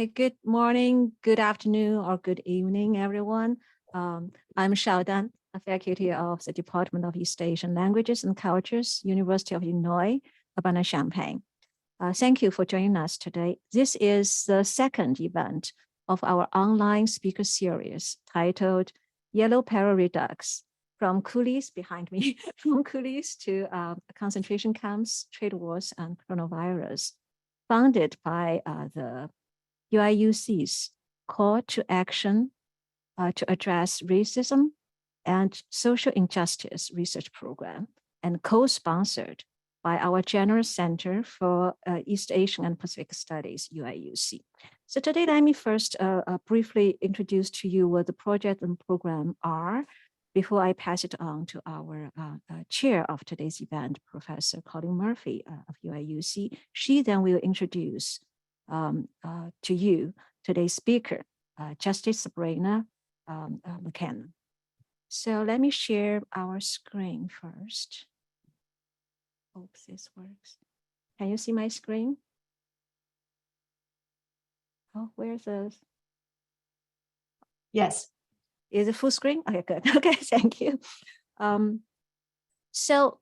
Good morning, good afternoon, or good evening, everyone. I'm Xiaodan, a faculty of the Department of East Asian Languages and Cultures, University of Illinois, Urbana-Champaign. Thank you for joining us today. This is the second event of our online speaker series titled Yellow Peril Redux, from coolies behind me, from coolies to concentration camps, trade wars, and coronavirus, founded by the UIUC's Call to Action to Address Racism and Social Injustice Research Program, and co-sponsored by our General Center for East Asian and Pacific Studies, UIUC. So today, let me first briefly introduce to you what the project and program are before I pass it on to our chair of today's event, Professor Colleen Murphy of UIUC. She then will introduce to you today's speaker, Justice Sabrina McKenna. So let me share our screen first. Hope this works. Can you see my screen? Oh, where's the? Yes. Is it full screen? Okay, good. Okay, thank you. So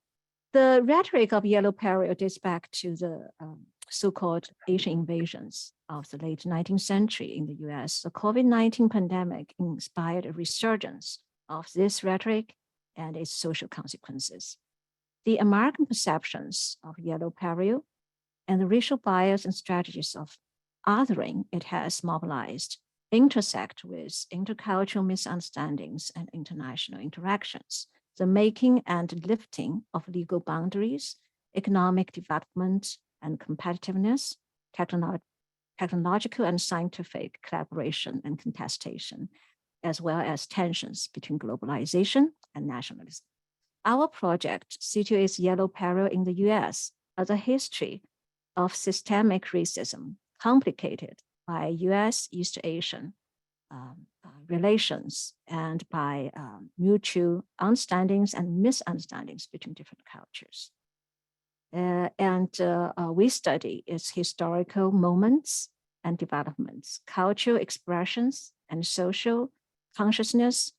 the rhetoric of Yellow Peril dates back to the so-called Asian invasions of the late 19th century in the US. The COVID-19 pandemic inspired a resurgence of this rhetoric and its social consequences. The American perceptions of Yellow Peril and the racial bias and strategies of othering it has mobilized intersect with intercultural misunderstandings and international interactions, the making and lifting of legal boundaries, economic development and competitiveness, technological and scientific collaboration and contestation, as well as tensions between globalization and nationalism. Our project situates Yellow Peril in the US as a history of systemic racism, complicated by US East Asian relations and by mutual understandings and misunderstandings between different cultures. We study its historical moments and developments, cultural expressions, and social consciousness,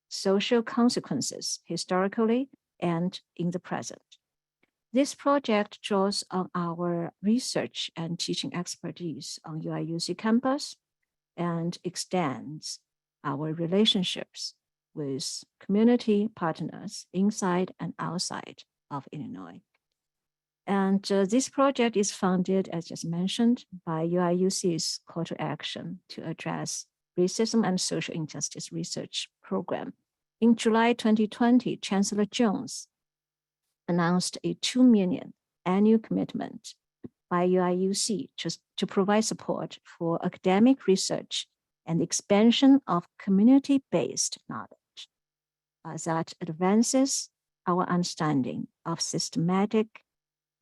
social consequences historically and in the present. This project draws on our research and teaching expertise on UIUC campus and extends our relationships with community partners inside and outside of Illinois. And this project is funded, as just mentioned, by UIUC's Call to Action to Address Racism and Social Injustice Research Program. In July 2020, Chancellor Jones announced a $2 million annual commitment by UIUC to provide support for academic research and expansion of community-based knowledge that advances our understanding of systematic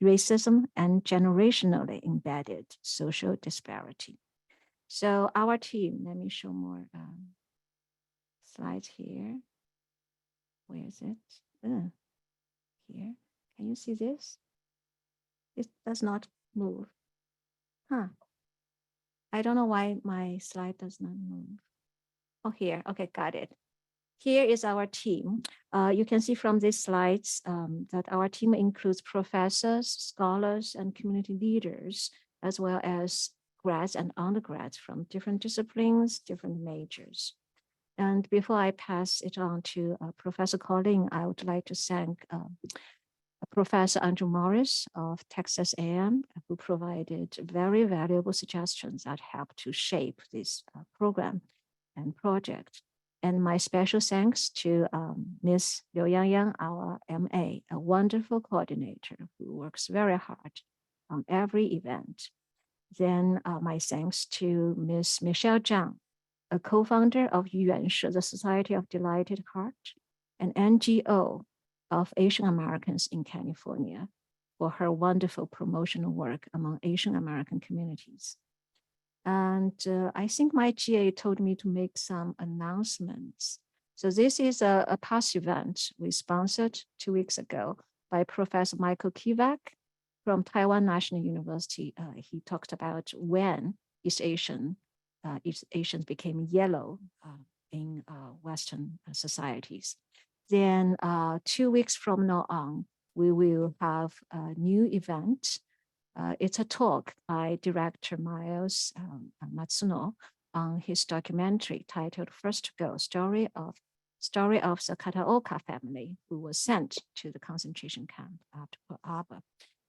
racism and generationally embedded social disparity. So our team, let me show more slides here. Where is it? Here, can you see this? It does not move. I don't know why my slide does not move. Oh, here, okay, got it. Here is our team. You can see from these slides that our team includes professors, scholars, and community leaders, as well as grads and undergrads from different disciplines, different majors. And before I pass it on to Professor Colleen, I would like to thank Professor Andrew Morris of Texas A&M, who provided very valuable suggestions that helped to shape this program and project. And my special thanks to Ms. Liu Yang, our MA, a wonderful coordinator who works very hard on every event. Then my thanks to Ms. Michelle Zhang, a co-founder of Yuan Shi, the Society of Delighted Heart, an NGO of Asian Americans in California, for her wonderful promotional work among Asian American communities. And I think my GA told me to make some announcements. So this is a past event we sponsored 2 weeks ago by Professor Michael Kivak from Taiwan National University. He talked about when East Asian East Asians became yellow in Western societies. Then 2 weeks from now on, we will have a new event. It's a talk by director Miles Matsuno on his documentary titled First to Go, Story of the Kataoka family who was sent to the concentration camp after Pearl Harbor.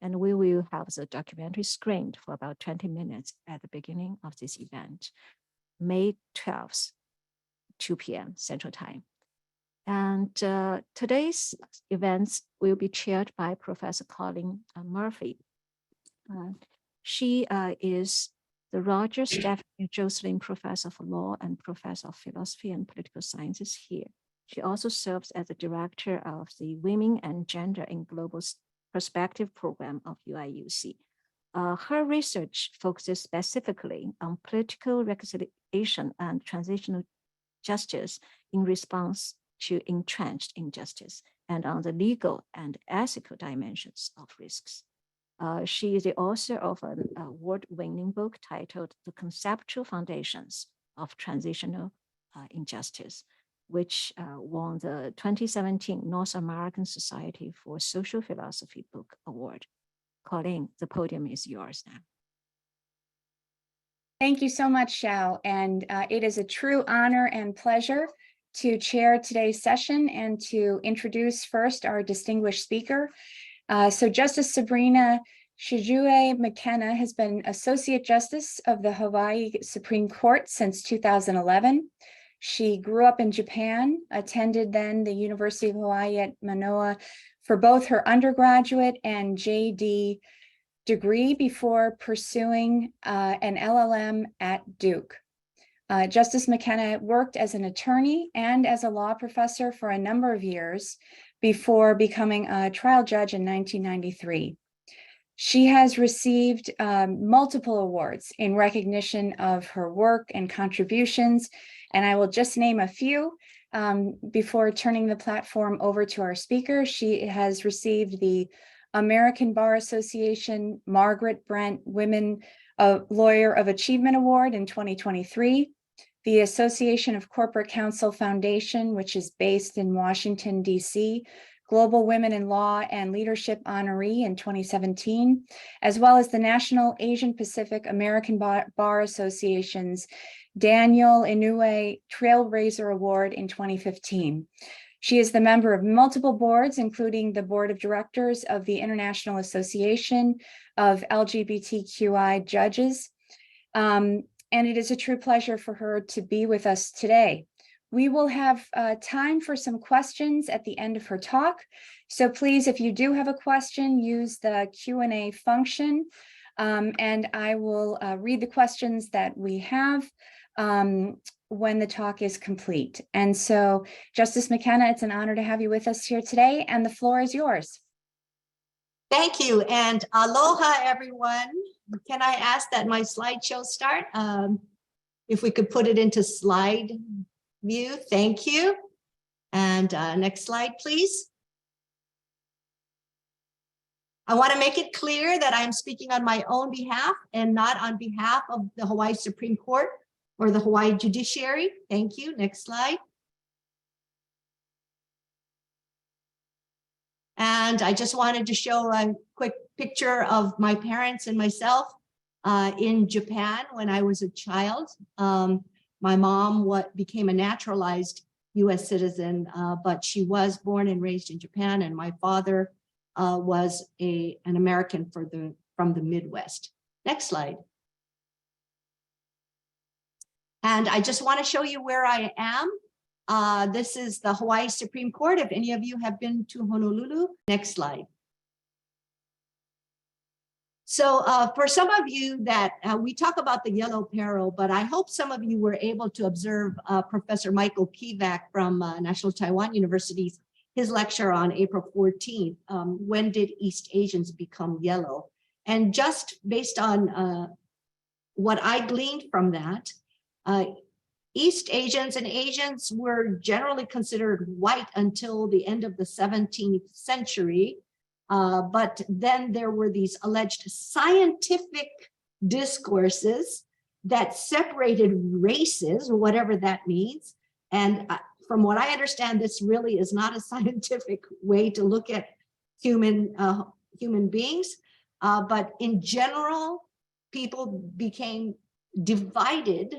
And we will have the documentary screened for about 20 minutes at the beginning of this event, May 12th, 2 p.m. Central Time. And today's events will be chaired by Professor Colleen Murphy. She is the Roger Stephany Joslin Professor of Law and Professor of Philosophy and Political Sciences here. She also serves as the Director of the Women and Gender in Global Perspective Program of UIUC. Her research focuses specifically on political reconciliation and transitional justice in response to entrenched injustice and on the legal and ethical dimensions of risks. She is the author of an award-winning book titled The Conceptual Foundations of Transitional Injustice, which won the 2017 North American Society for Social Philosophy Book Award. Colleen, the podium is yours now. Thank you so much, Xiao. And it is a true honor and pleasure to chair today's session and to introduce first our distinguished speaker. So Justice Sabrina Shizue McKenna has been Associate Justice of the Hawaii Supreme Court since 2011. She grew up in Japan, attended then the University of Hawaii at Manoa for both her undergraduate and JD degree before pursuing an LLM at Duke. Justice McKenna worked as an attorney and as a law professor for a number of years before becoming a trial judge in 1993. She has received multiple awards in recognition of her work and contributions, and I will just name a few before turning the platform over to our speaker. She has received the American Bar Association Margaret Brent Women Lawyer of Achievement Award in 2023, the Association of Corporate Counsel Foundation, which is based in Washington, D.C., Global Women in Law and Leadership Honoree in 2017, as well as the National Asian Pacific American Bar Association's Daniel Inouye Trailblazer Award in 2015. She is the member of multiple boards, including the Board of Directors of the International Association of LGBTQI Judges. And it is a true pleasure for her to be with us today. We will have time for some questions at the end of her talk. So please, if you do have a question, use the Q&A function, and I will read the questions that we have when the talk is complete. And so, Justice McKenna, it's an honor to have you with us here today, and the floor is yours. Thank you, and aloha, everyone. Can I ask that my slideshow start? If we could put it into slide view, thank you. And next slide, please. I want to make it clear that I'm speaking on my own behalf and not on behalf of the Hawaii Supreme Court or the Hawaii Judiciary. Thank you. Next slide. And I just wanted to show a quick picture of my parents and myself in Japan when I was a child. My mom became a naturalized US citizen, but she was born and raised in Japan, and my father was an American from the Midwest. Next slide. And I just want to show you where I am. This is the Hawaii Supreme Court, if any of you have been to Honolulu. Next slide. So for some of you that we talk about the Yellow Peril, but I hope some of you were able to observe Professor Michael Kivak from National Taiwan University, his lecture on April 14th, when did East Asians become yellow? And just based on what I gleaned from that, East Asians and Asians were generally considered white until the end of the 17th century. But then there were these alleged scientific discourses that separated races, or whatever that means. And from what I understand, this really is not a scientific way to look at human beings. But in general, people became divided,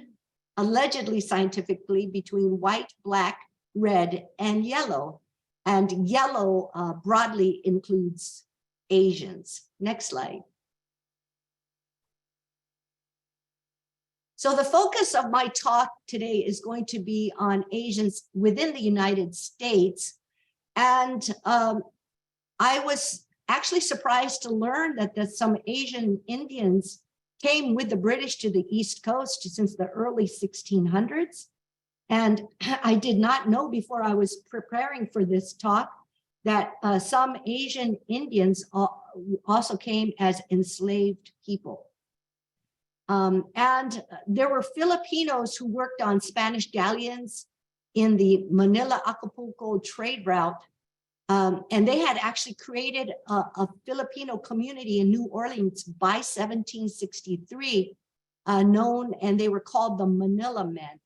allegedly scientifically, between white, black, red, and yellow. And yellow broadly includes Asians. Next slide. So the focus of my talk today is going to be on Asians within the United States. And I was actually surprised to learn that some Asian Indians came with the British to the East Coast since the early 1600s. And I did not know before I was preparing for this talk that some Asian Indians also came as enslaved people. And there were Filipinos who worked on Spanish galleons in the Manila-Acapulco trade route. And they had actually created a Filipino community in New Orleans by 1763, and they were called the Manila Men.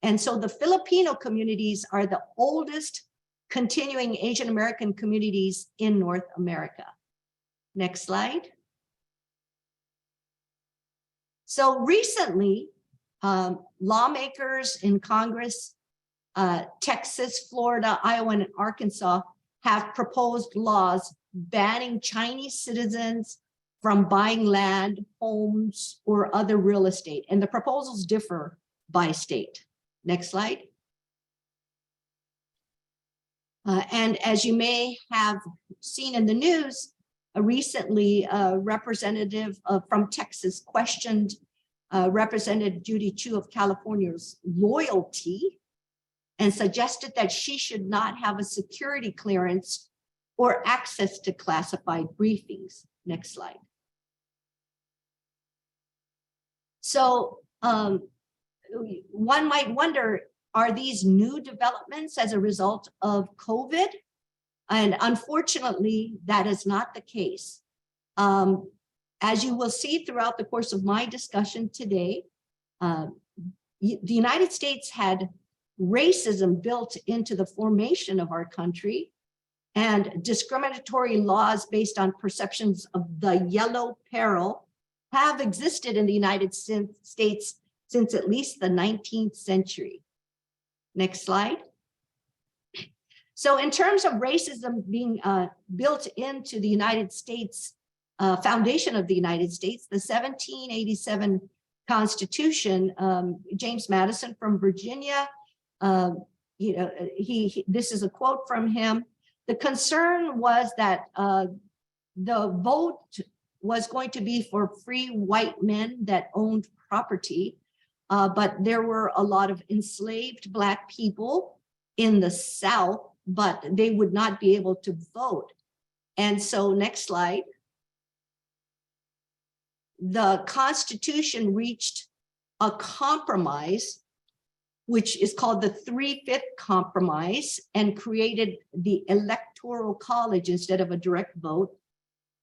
And so the Filipino communities are the oldest continuing Asian American communities in North America. Next slide. So recently, lawmakers in Congress, Texas, Florida, Iowa, and Arkansas have proposed laws banning Chinese citizens from buying land, homes, or other real estate. And the proposals differ by state. Next slide. And as you may have seen in the news, recently, a representative from Texas questioned Representative Judy Chu of California's loyalty and suggested that she should not have a security clearance or access to classified briefings. Next slide. So one might wonder, are these new developments as a result of COVID? And unfortunately, that is not the case. As you will see throughout the course of my discussion today, the United States had racism built into the formation of our country, and discriminatory laws based on perceptions of the Yellow Peril have existed in the United States since at least the 19th century. Next slide. So in terms of racism being built into the United States, foundation of the United States, the 1787 Constitution, James Madison from Virginia, this is a quote from him. The concern was that the vote was going to be for free white men that owned property, but there were a lot of enslaved Black people in the South, but they would not be able to vote. And so next slide. The Constitution reached a compromise, which is called the 3-5 Compromise, and created the Electoral College instead of a direct vote.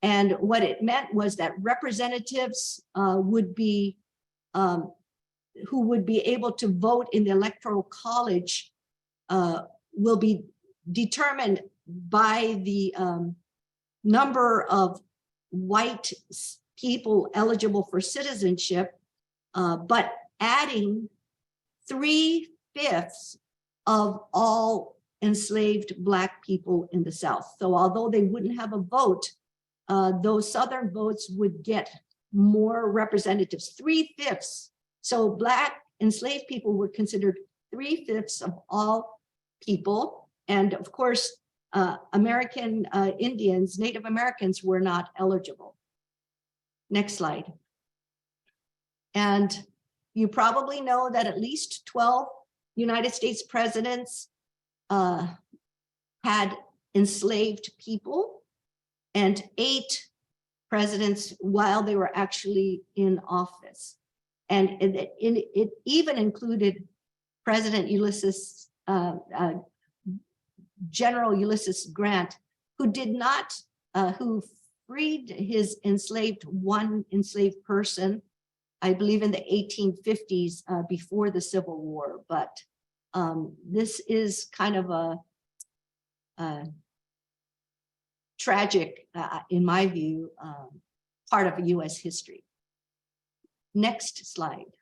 And what it meant was that representatives would be, who would be able to vote in the Electoral College will be determined by the number of white people eligible for citizenship, but adding 3/5 of all enslaved Black people in the South. So although they wouldn't have a vote, those Southern votes would get more representatives, 3/5. So Black enslaved people were considered 3/5 of all people. And of course, American Indians, Native Americans were not eligible. Next slide. And you probably know that at least 12 United States presidents had enslaved people, and 8 presidents while they were actually in office. And it even included President Ulysses, General Ulysses Grant, who did not, who freed his one enslaved person, I believe in the 1850s before the Civil War, but this is kind of a tragic, in my view, part of US history. Next slide.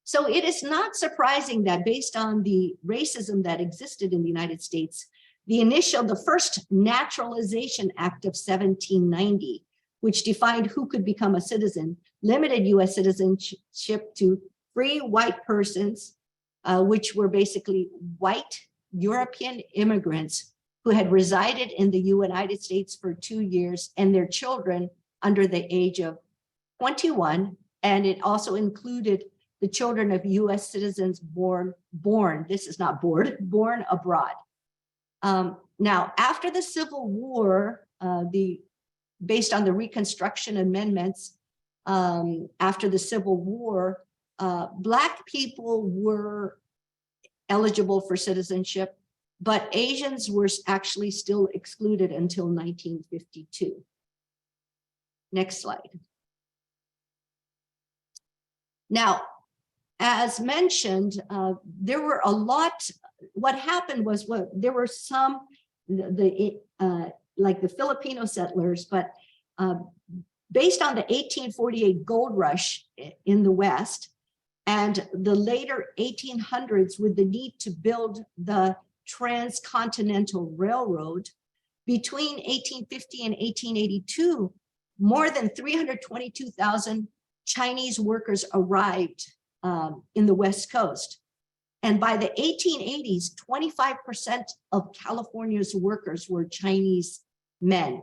So it is not surprising that based on the racism that existed in the United States, the first Naturalization Act of 1790, which defined who could become a citizen, limited US citizenship to free white persons, which were basically white European immigrants who had resided in the United States for 2 years and their children under the age of 21. And it also included the children of US citizens born abroad. Now, after the Civil War, based on the Reconstruction Amendments, after the Civil War, Black people were eligible for citizenship, but Asians were actually still excluded until 1952. Next slide. Now, as mentioned, there were a lot. What happened was there were some, like the Filipino settlers, but based on the 1848 gold rush in the West and the later 1800s with the need to build the transcontinental railroad, between 1850 and 1882, more than 322,000 Chinese workers arrived in the West Coast. And by the 1880s, 25% of California's workers were Chinese men.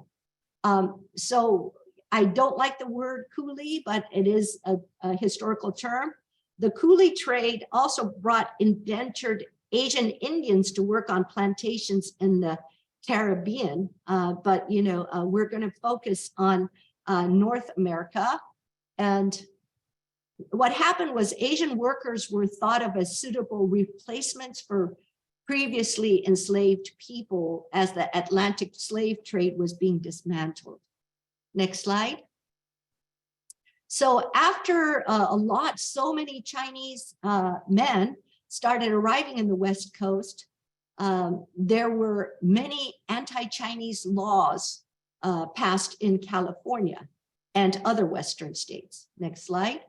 So I don't like the word coolie, but it is a historical term. The coolie trade also brought indentured Asian Indians to work on plantations in the Caribbean. But we're going to focus on North America. And what happened was Asian workers were thought of as suitable replacements for previously enslaved people as the Atlantic slave trade was being dismantled. Next slide. So after so many Chinese men started arriving in the West Coast, there were many anti-Chinese laws passed in California and other Western states. Next slide.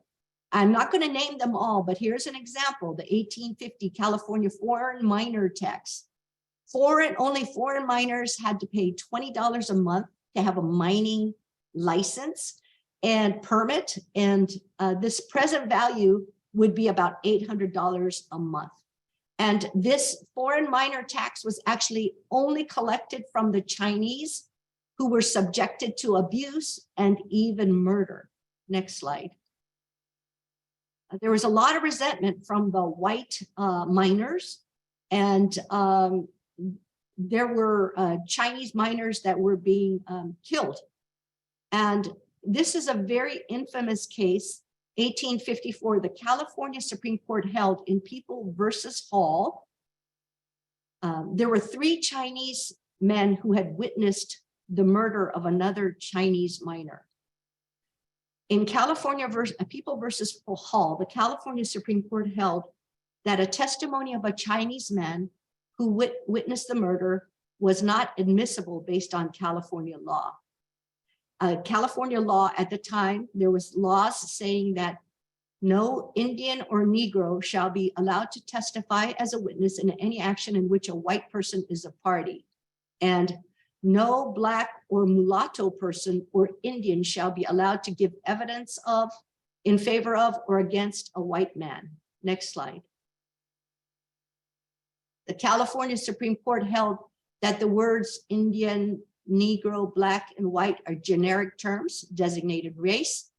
I'm not going to name them all, but here's an example, the 1850 California foreign miner tax. Only foreign miners had to pay $20 a month to have a mining license and permit, and this present value would be about $800 a month. And this foreign miner tax was actually only collected from the Chinese who were subjected to abuse and even murder. Next slide. There was a lot of resentment from the white miners, and there were Chinese miners that were being killed. And this is a very infamous case, 1854, the California Supreme Court held in People versus Hall. There were 3 Chinese men who had witnessed the murder of another Chinese miner. In California People versus Hall, the California Supreme Court held that a testimony of a Chinese man who witnessed the murder was not admissible based on California law. California law at the time, there was laws saying that no Indian or Negro shall be allowed to testify as a witness in any action in which a white person is a party. And no Black or mulatto person or Indian shall be allowed to give evidence of, in favor of, or against a white man. Next slide. The California Supreme Court held that the words Indian, Negro, Black, and white are generic terms, designated race,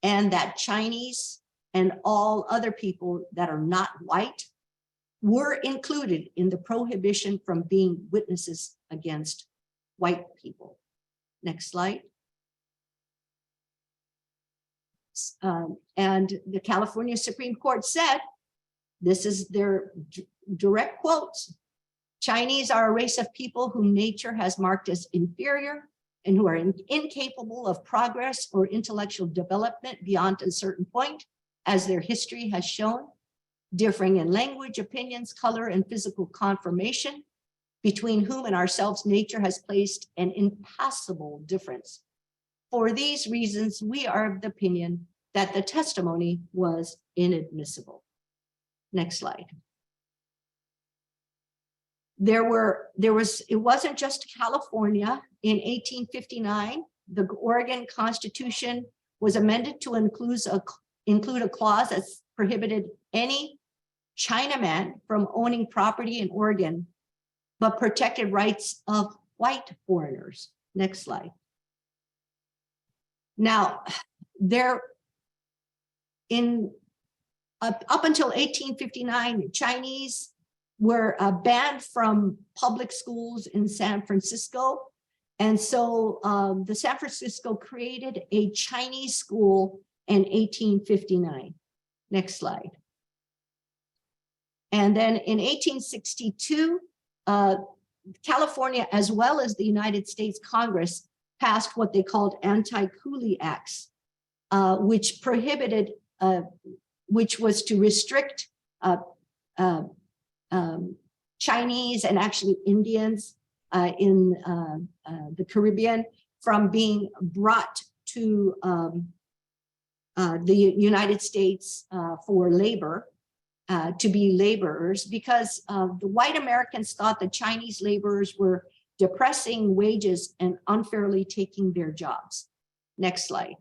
and that Chinese and all other people that are not white were included in the prohibition from being witnesses against white people. Next slide. And the California Supreme Court said, this is their direct quotes, Chinese are a race of people whom nature has marked as inferior and who are incapable of progress or intellectual development beyond a certain point, as their history has shown, differing in language, opinions, color, and physical conformation, between whom and ourselves nature has placed an impassable difference. For these reasons, we are of the opinion that the testimony was inadmissible. Next slide. It wasn't just California. In 1859, the Oregon Constitution was amended to include a clause that prohibited any Chinaman from owning property in Oregon, but protected rights of white foreigners. Next slide. Now, up until 1859, Chinese were banned from public schools in San Francisco. And so the San Francisco created a Chinese school in 1859. Next slide. And then in 1862, California, as well as the United States Congress, passed what they called anti-coolie acts, which prohibited, which was to restrict Chinese and actually Indians in the Caribbean from being brought to the United States for labor, to be laborers, because the white Americans thought the Chinese laborers were depressing wages and unfairly taking their jobs. Next slide.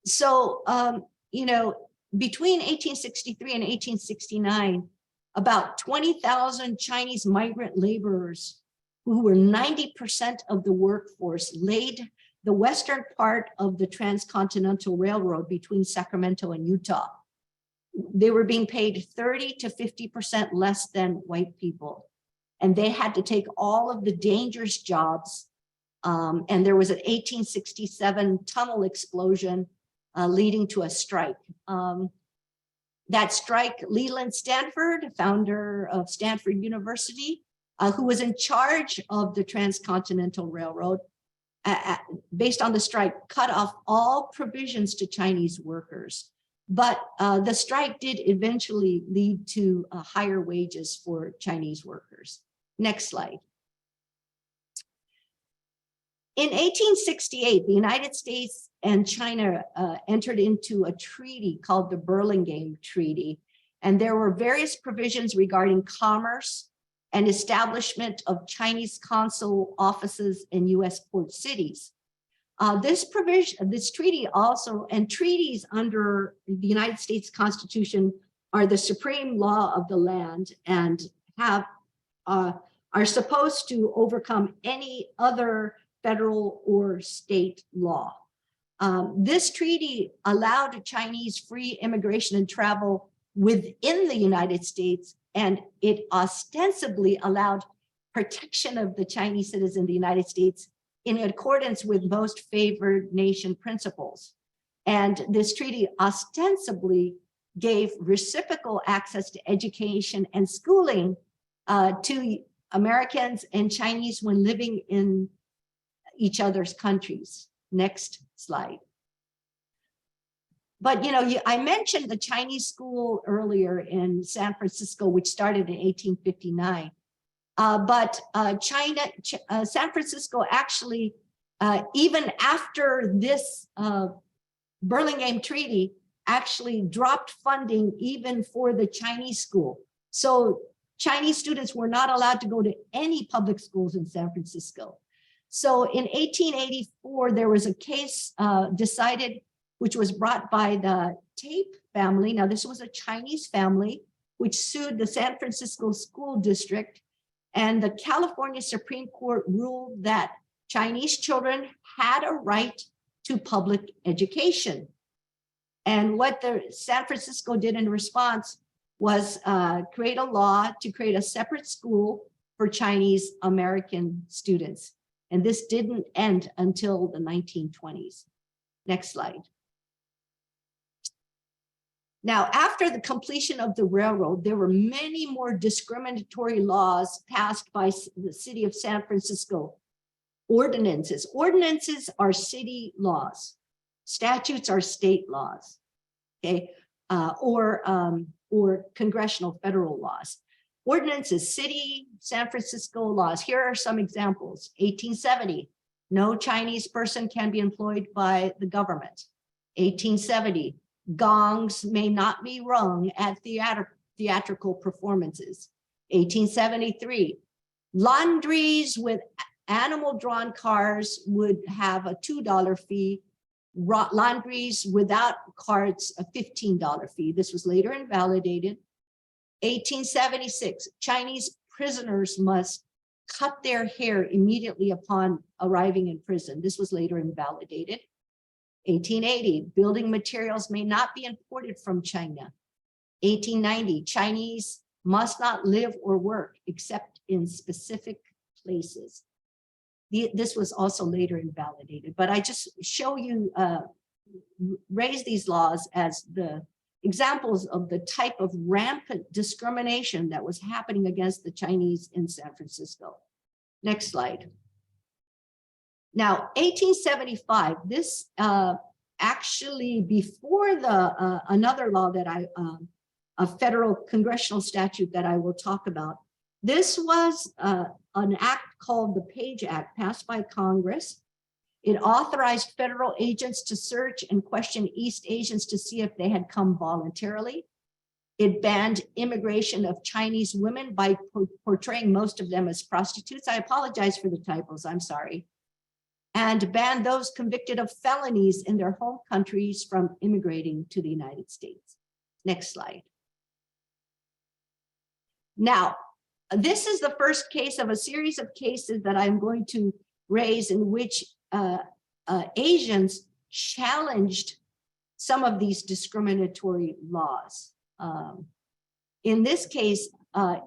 So, you know, between 1863 and 1869, about 20,000 Chinese migrant laborers, who were 90% of the workforce, laid the western part of the Transcontinental Railroad between Sacramento and Utah. They were being paid 30 to 50% less than white people. And they had to take all of the dangerous jobs. And there was an 1867 tunnel explosion leading to a strike. That strike, Leland Stanford, founder of Stanford University, who was in charge of the Transcontinental Railroad, based on the strike, cut off all provisions to Chinese workers. But the strike did eventually lead to higher wages for Chinese workers. Next slide. In 1868, the United States and China entered into a treaty called the Burlingame Treaty. And there were various provisions regarding commerce and establishment of Chinese consul offices in US port cities. This treaty also, and treaties under the United States Constitution are the supreme law of the land and are supposed to overcome any other federal or state law. This treaty allowed Chinese free immigration and travel within the United States, and it ostensibly allowed protection of the Chinese citizens in the United States in accordance with most favored nation principles. And this treaty ostensibly gave reciprocal access to education and schooling to Americans and Chinese when living in each other's countries. Next slide. But, you know, I mentioned the Chinese school earlier in San Francisco, which started in 1859. But San Francisco actually, even after this Burlingame Treaty, actually dropped funding even for the Chinese school. So Chinese students were not allowed to go to any public schools in San Francisco. So in 1884, there was a case decided, which was brought by the Tape family. Now, this was a Chinese family, which sued the San Francisco School District. And the California Supreme Court ruled that Chinese children had a right to public education. And what the San Francisco did in response was create a law to create a separate school for Chinese American students. And this didn't end until the 1920s. Next slide. Now, after the completion of the railroad, there were many more discriminatory laws passed by the city of San Francisco. Ordinances. Ordinances are city laws. Statutes are state laws, okay, or congressional federal laws. Ordinances, city, San Francisco laws. Here are some examples. 1870, no Chinese person can be employed by the government. 1870, gongs may not be rung at theatrical performances. 1873, laundries with animal-drawn cars would have a $2 fee. Laundries without carts, a $15 fee. This was later invalidated. 1876, Chinese prisoners must cut their hair immediately upon arriving in prison. This was later invalidated. 1880, building materials may not be imported from China. 1890, Chinese must not live or work except in specific places. This was also later invalidated, but I just show you, raise these laws as the examples of the type of rampant discrimination that was happening against the Chinese in San Francisco. Next slide. Now, 1875, this actually before the another law that a federal congressional statute that I will talk about. This was an act called the Page Act passed by Congress. It authorized federal agents to search and question East Asians to see if they had come voluntarily. It banned immigration of Chinese women by portraying most of them as prostitutes. I apologize for the typos, I'm sorry. And banned those convicted of felonies in their home countries from immigrating to the United States. Next slide. Now, this is the first case of a series of cases that I'm going to raise in which Asians challenged some of these discriminatory laws. In this case,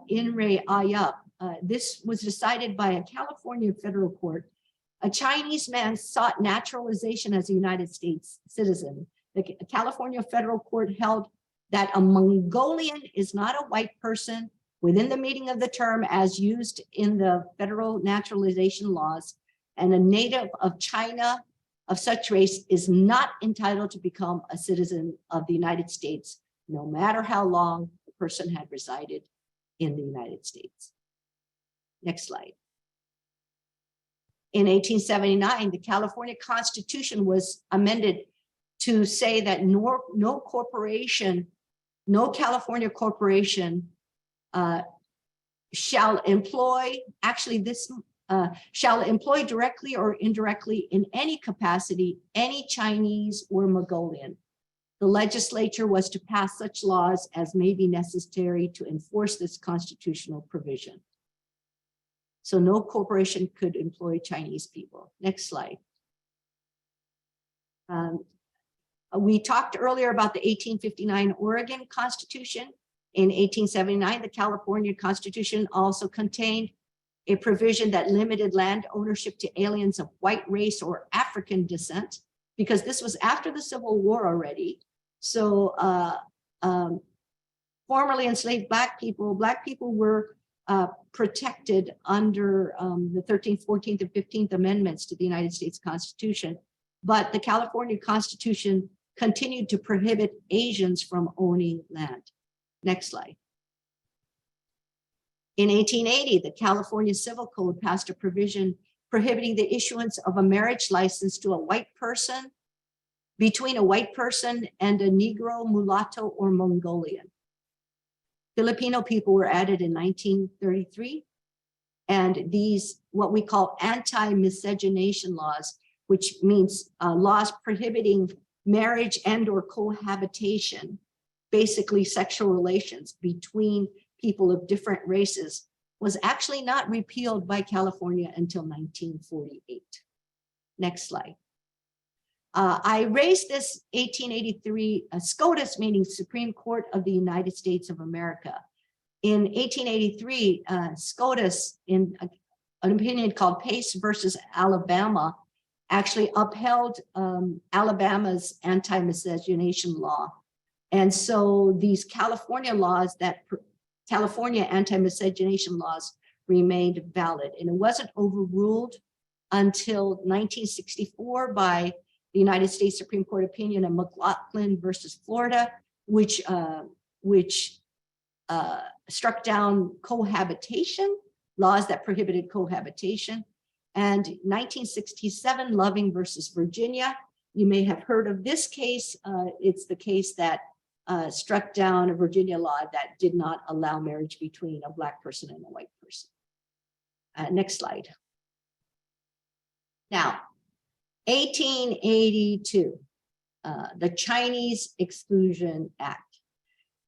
In re Ayup, this was decided by a California federal court. A Chinese man sought naturalization as a United States citizen. The California federal court held that a Mongolian is not a white person within the meaning of the term as used in the federal naturalization laws, and a native of China of such race is not entitled to become a citizen of the United States, no matter how long the person had resided in the United States. Next slide. In 1879, the California Constitution was amended to say that no California corporation shall employ, shall employ directly or indirectly in any capacity, any Chinese or Mongolian. The legislature was to pass such laws as may be necessary to enforce this constitutional provision. So no corporation could employ Chinese people. Next slide. We talked earlier about the 1859 Oregon Constitution. In 1879, the California Constitution also contained a provision that limited land ownership to aliens of white race or African descent, because this was after the Civil War already. So formerly enslaved Black people were protected under the 13th, 14th, and 15th Amendments to the United States Constitution. But the California Constitution continued to prohibit Asians from owning land. Next slide. In 1880, the California Civil Code passed a provision prohibiting the issuance of a marriage license to a white person, between a white person and a Negro, mulatto, or Mongolian. Filipino people were added in 1933, and these, what we call anti-miscegenation laws, which means laws prohibiting marriage and or cohabitation, basically sexual relations between people of different races, was actually not repealed by California until 1948. Next slide. I raised this 1883 SCOTUS, meaning Supreme Court of the United States of America. In 1883, SCOTUS, in an opinion called Pace versus Alabama, actually upheld Alabama's anti-miscegenation law. And so these California laws, California anti-miscegenation laws, remained valid. And it wasn't overruled until 1964 by the United States Supreme Court opinion of McLaughlin versus Florida, which struck down cohabitation, laws that prohibited cohabitation. And 1967, Loving versus Virginia. You may have heard of this case. It's the case that struck down a Virginia law that did not allow marriage between a Black person and a white person. Next slide. Now, 1882, the Chinese Exclusion Act.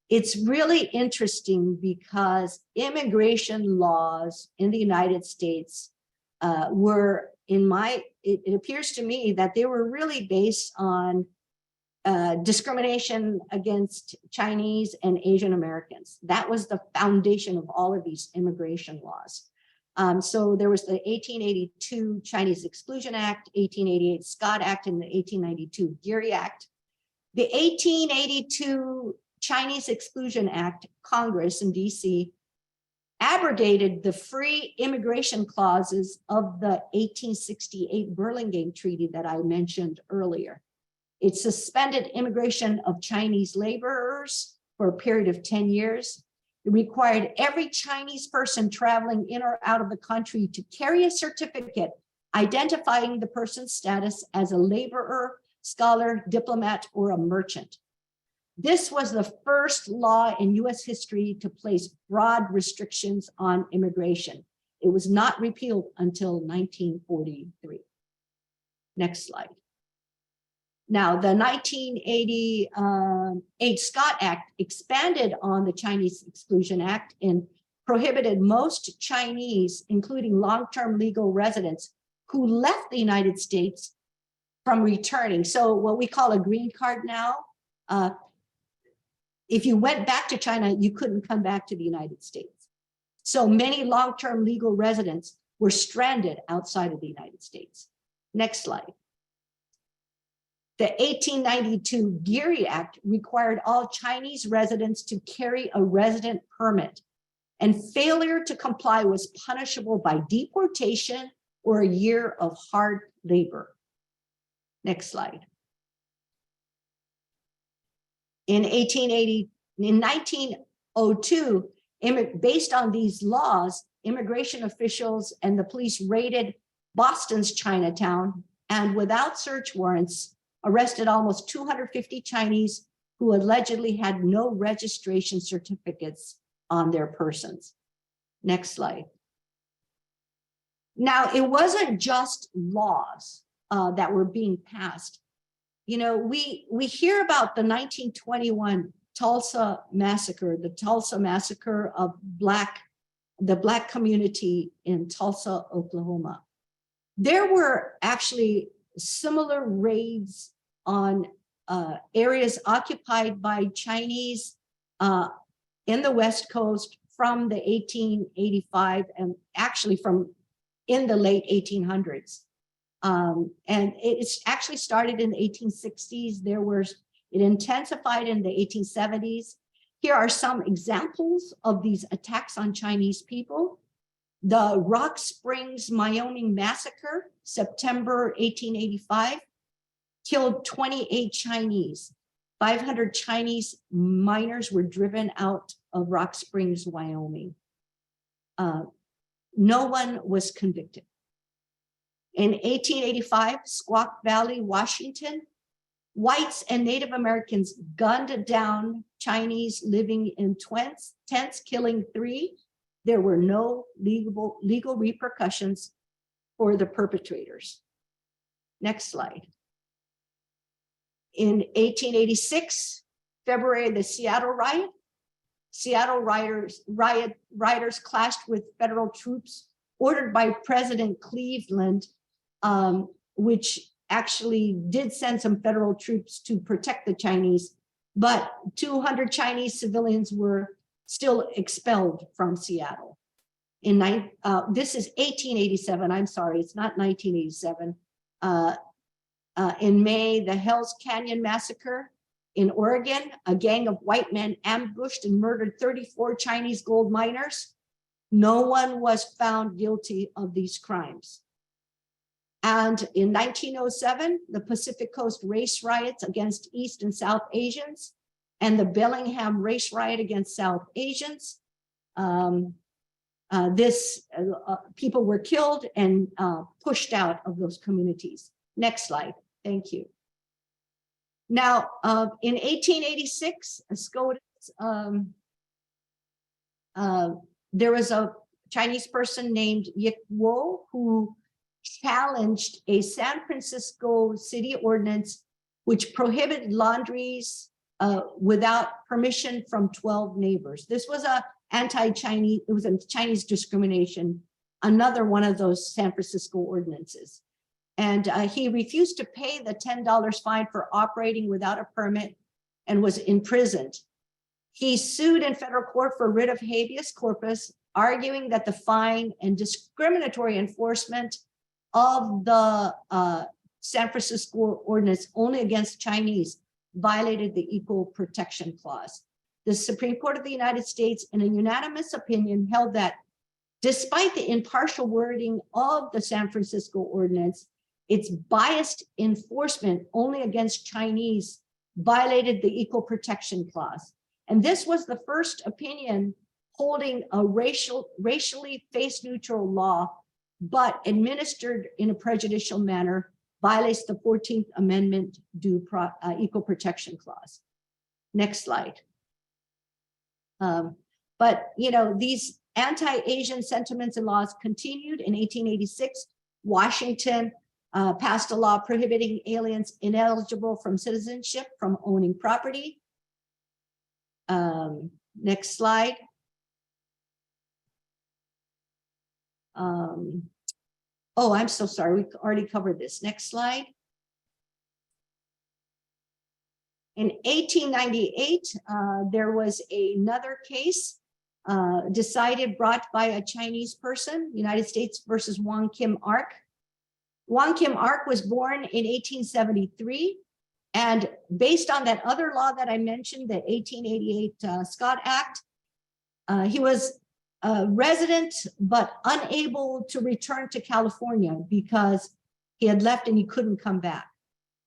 It's really interesting because immigration laws in the United States were, it appears to me that they were really based on discrimination against Chinese and Asian Americans. That was the foundation of all of these immigration laws. So there was the 1882 Chinese Exclusion Act, 1888 Scott Act, and the 1892 Geary Act. The 1882 Chinese Exclusion Act, Congress in DC, abrogated the free immigration clauses of the 1868 Burlingame Treaty that I mentioned earlier. It suspended immigration of Chinese laborers for a period of 10 years. It required every Chinese person traveling in or out of the country to carry a certificate identifying the person's status as a laborer, scholar, diplomat, or a merchant. This was the first law in US history to place broad restrictions on immigration. It was not repealed until 1943. Next slide. Now, the 1988 Scott Act expanded on the Chinese Exclusion Act and prohibited most Chinese, including long-term legal residents who left the United States, from returning. So what we call a green card now, if you went back to China, you couldn't come back to the United States. So many long-term legal residents were stranded outside of the United States. Next slide. The 1892 Geary Act required all Chinese residents to carry a resident permit, and failure to comply was punishable by deportation or a year of hard labor. Next slide. In 1902, based on these laws, immigration officials and the police raided Boston's Chinatown and, without search warrants, arrested almost 250 Chinese who allegedly had no registration certificates on their persons. Next slide. Now, it wasn't just laws that were being passed. You know, we hear about the 1921 Tulsa massacre, the Tulsa massacre of the Black community in Tulsa, Oklahoma. There were actually similar raids on areas occupied by Chinese in the West Coast from the 1885 and actually from in the late 1800s. And it's actually started in the 1860s. It intensified in the 1870s. Here are some examples of these attacks on Chinese people. The Rock Springs, Wyoming massacre, September 1885, killed 28 Chinese. 500 Chinese miners were driven out of Rock Springs, Wyoming. No one was convicted. In 1885, Squaw Valley, Washington, whites and Native Americans gunned down Chinese living in tents, killing 3. There were no legal repercussions for the perpetrators. Next slide. In 1886, February, the Seattle riot. Seattle rioters clashed with federal troops ordered by President Cleveland, which actually did send some federal troops to protect the Chinese, but 200 Chinese civilians were still expelled from Seattle. This is 1887, I'm sorry, it's not 1987. In May, the Hell's Canyon massacre, In Oregon, a gang of white men ambushed and murdered 34 Chinese gold miners. No one was found guilty of these crimes. And in 1907, the Pacific Coast race riots against East and South Asians and the Bellingham race riot against South Asians. People were killed and pushed out of those communities. Next slide, thank you. Now, in 1886, there was a Chinese person named Yik Wo who challenged a San Francisco city ordinance which prohibited laundries without permission from 12 neighbors. This was a anti-Chinese, it was a Chinese discrimination, another one of those San Francisco ordinances. And he refused to pay the $10 fine for operating without a permit and was imprisoned. He sued in federal court for writ of habeas corpus, arguing that the fine and discriminatory enforcement of the San Francisco ordinance only against Chinese violated the Equal Protection Clause. The Supreme Court of the United States, in a unanimous opinion, held that despite the impartial wording of the San Francisco ordinance, its biased enforcement only against Chinese violated the Equal Protection Clause. And this was the first opinion holding a racially face-neutral law, but administered in a prejudicial manner, violates the 14th Amendment Equal Protection Clause. Next slide. But you know, these anti-Asian sentiments and laws continued. In 1886, Washington passed a law prohibiting aliens ineligible from citizenship from owning property. Next slide. Oh, I'm so sorry, we already covered this. Next slide. In 1898, there was another case brought by a Chinese person, United States versus Wong Kim Ark. Wong Kim Ark was born in 1873, and based on that other law that I mentioned, the 1888 Scott Act, he was a resident but unable to return to California because he had left and he couldn't come back.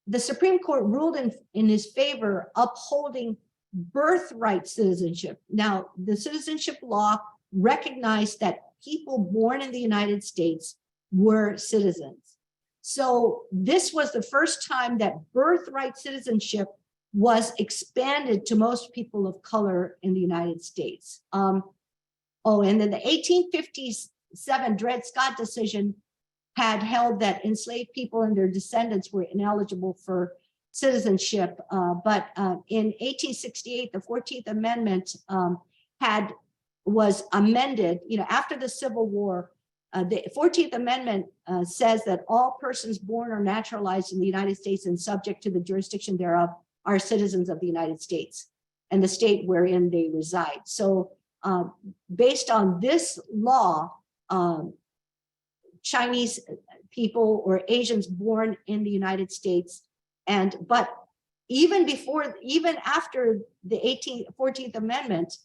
The Supreme Court ruled in his favor, upholding birthright citizenship. Now, the citizenship law recognized that people born in the United States were citizens. So this was the first time that birthright citizenship was expanded to most people of color in the United States. And then the 1857 Dred Scott decision had held that enslaved people and their descendants were ineligible for citizenship. But in 1868, the 14th Amendment was amended, you know, after the Civil War. The 14th Amendment says that all persons born or naturalized in the United States and subject to the jurisdiction thereof are citizens of the United States and the state wherein they reside. So based on this law, Chinese people or Asians born in the United States, but even after the 14th Amendment,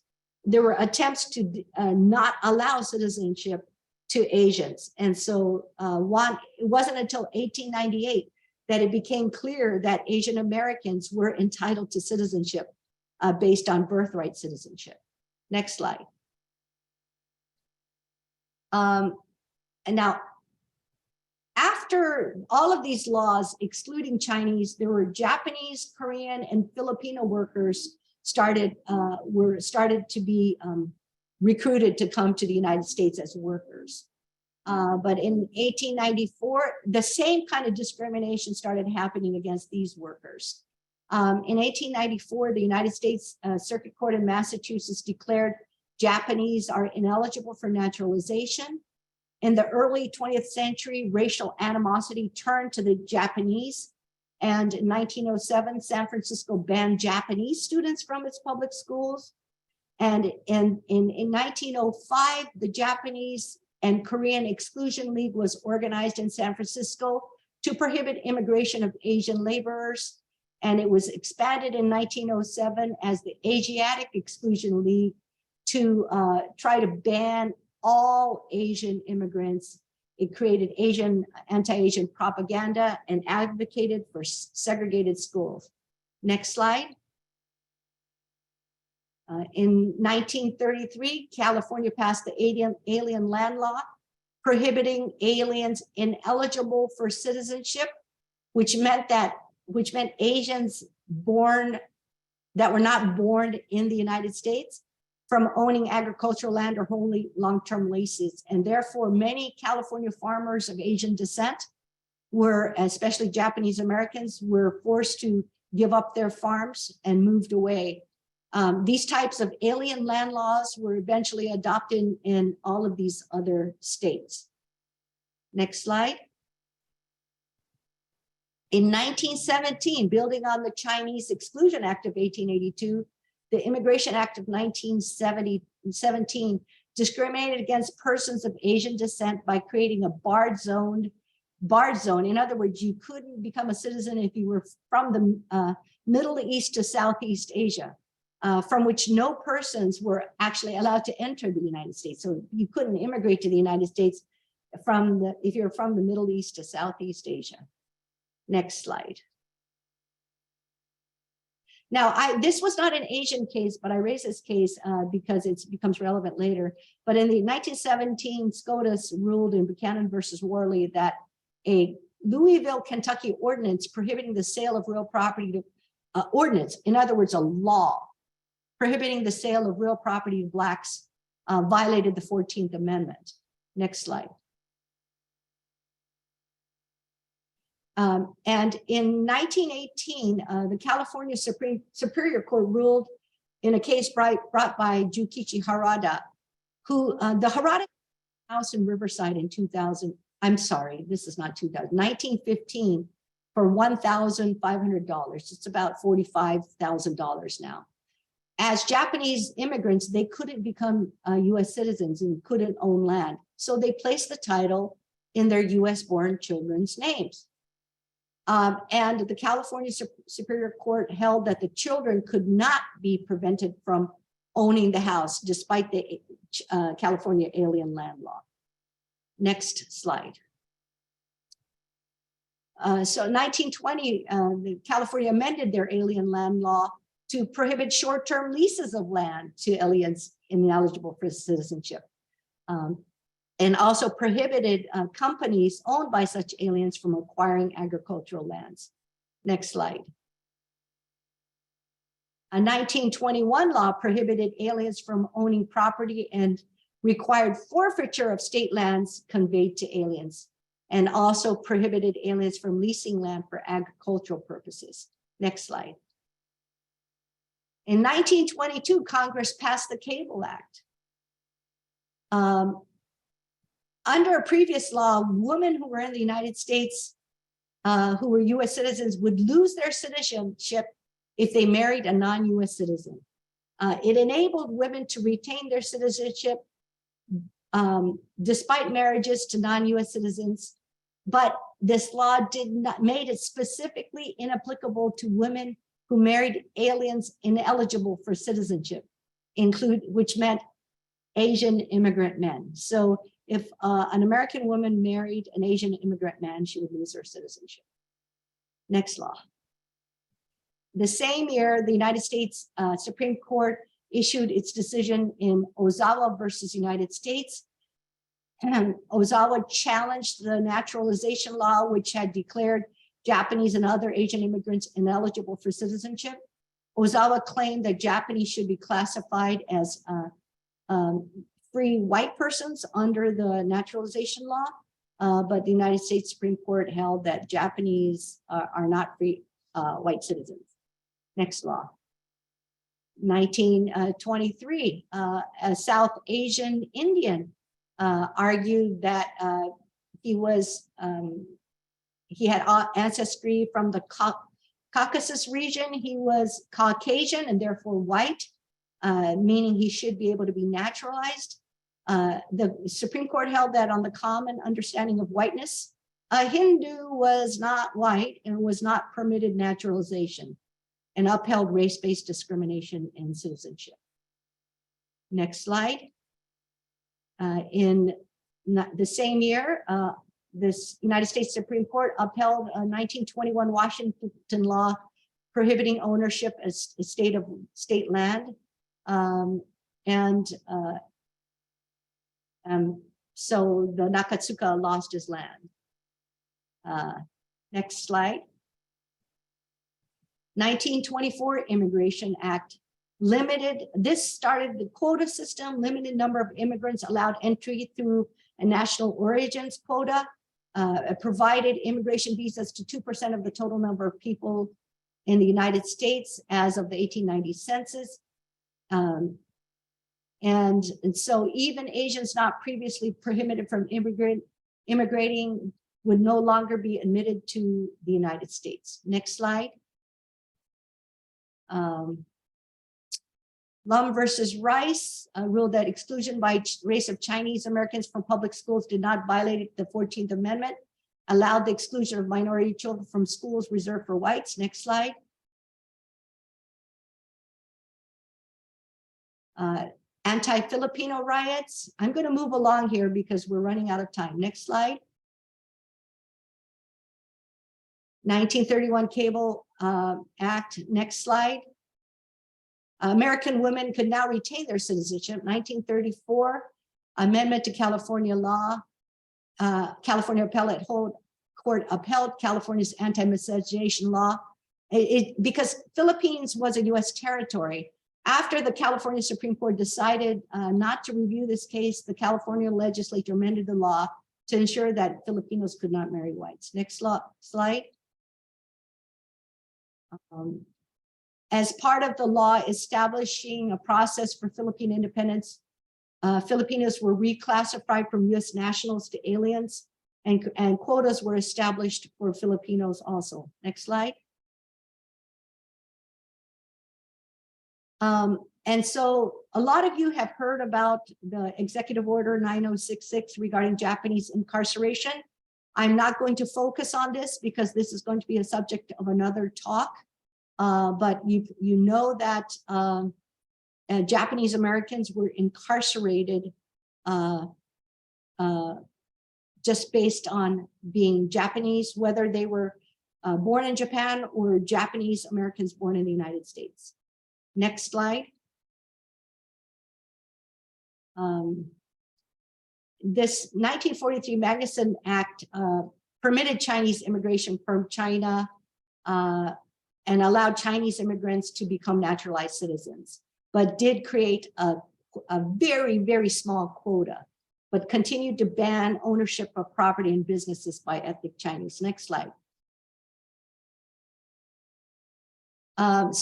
there were attempts to not allow citizenship to Asians. And so it wasn't until 1898 that it became clear that Asian Americans were entitled to citizenship based on birthright citizenship. Next slide. And now, after all of these laws excluding Chinese, there were Japanese, Korean, and Filipino workers started to be recruited to come to the United States as workers. But in 1894, the same kind of discrimination started happening against these workers. In 1894, the United States Circuit Court in Massachusetts declared Japanese are ineligible for naturalization. In the early 20th century, racial animosity turned to the Japanese. And in 1907, San Francisco banned Japanese students from its public schools. And in 1905, the Japanese and Korean Exclusion League was organized in San Francisco to prohibit immigration of Asian laborers. and it was expanded in 1907 as the Asiatic Exclusion League to try to ban all Asian immigrants. It created anti-Asian propaganda and advocated for segregated schools. Next slide. In 1933, California passed the Alien Land Law, prohibiting aliens ineligible for citizenship, which meant Asians that were not born in the United States from owning agricultural land or holding long-term leases. And therefore, many California farmers of Asian descent were, especially Japanese Americans, were forced to give up their farms and moved away. These types of alien land laws were eventually adopted in all of these other states. Next slide. In 1917, building on the Chinese Exclusion Act of 1882, the Immigration Act of 1917 discriminated against persons of Asian descent by creating a barred zone. In other words, you couldn't become a citizen if you were from the Middle East to Southeast Asia, from which no persons were actually allowed to enter the United States. So you couldn't immigrate to the United States if you're from the Middle East to Southeast Asia. Next slide. Now, this was not an Asian case, but I raise this case because it becomes relevant later. But in the 1917 SCOTUS ruled in Buchanan versus Worley that a Louisville, Kentucky ordinance prohibiting the sale of real property to ordinance, in other words, a law prohibiting the sale of real property to Blacks violated the 14th Amendment. Next slide. And in 1918, the California Superior Court ruled in a case brought by Jukichi Harada, who the Harada house in Riverside in 1915 for $1,500. It's about $45,000 now. As Japanese immigrants, they couldn't become US citizens and couldn't own land. So they placed the title in their US born children's names. And the California Superior Court held that the children could not be prevented from owning the house despite the California Alien Land Law. Next slide. So in 1920, California amended their Alien Land Law to prohibit short-term leases of land to aliens ineligible for citizenship. And also prohibited companies owned by such aliens from acquiring agricultural lands. Next slide. A 1921 law prohibited aliens from owning property and required forfeiture of state lands conveyed to aliens, and also prohibited aliens from leasing land for agricultural purposes. Next slide. In 1922, Congress passed the Cable Act. Under a previous law, women who were in the United States, who were US citizens, would lose their citizenship if they married a non-US citizen. It enabled women to retain their citizenship despite marriages to non-US citizens, but this law made it specifically inapplicable to women who married aliens ineligible for citizenship, which meant Asian immigrant men. So if an American woman married an Asian immigrant man, she would lose her citizenship. Next law. The same year, the United States Supreme Court issued its decision in Ozawa versus United States. And Ozawa challenged the naturalization law, which had declared Japanese and other Asian immigrants ineligible for citizenship. Ozawa claimed that Japanese should be classified as free white persons under the naturalization law, but the United States Supreme Court held that Japanese are not free white citizens. Next law. 1923, a South Asian Indian argued that he had ancestry from the Caucasus region. He was Caucasian and therefore white, meaning he should be able to be naturalized. The Supreme Court held that on the common understanding of whiteness, a Hindu was not white and was not permitted naturalization, and upheld race-based discrimination in citizenship. Next slide. In the same year, this United States Supreme Court upheld a 1921 Washington law prohibiting ownership as state land. So the Nakatsuka lost his land. Next slide. 1924 Immigration Act this started the quota system, limited number of immigrants allowed entry through a national origins quota, provided immigration visas to 2% of the total number of people in the United States as of the 1890 census. And so even Asians not previously prohibited from immigrating would no longer be admitted to the United States. Next slide. Lum versus Rice ruled that exclusion by race of Chinese Americans from public schools did not violate the 14th Amendment, allowed the exclusion of minority children from schools reserved for whites. Next slide. Anti-Filipino riots. I'm going to move along here because we're running out of time. Next slide. 1931 Cable Act. Next slide. American women could now retain their citizenship. 1934 amendment to California law. California Appellate Court upheld California's anti-miscegenation law. Because Philippines was a US territory. After the California Supreme Court decided not to review this case, the California legislature amended the law to ensure that Filipinos could not marry whites. Next slide. As part of the law establishing a process for Philippine independence, Filipinos were reclassified from US nationals to aliens, and quotas were established for Filipinos also. Next slide. And so a lot of you have heard about the Executive Order 9066 regarding Japanese incarceration. I'm not going to focus on this because this is going to be a subject of another talk. But you know that Japanese Americans were incarcerated just based on being Japanese, whether they were born in Japan or Japanese Americans born in the United States. Next slide. This 1943 Magnuson Act permitted Chinese immigration from China and allowed Chinese immigrants to become naturalized citizens, but did create a very, very small quota, but continued to ban ownership of property and businesses by ethnic Chinese. Next slide. And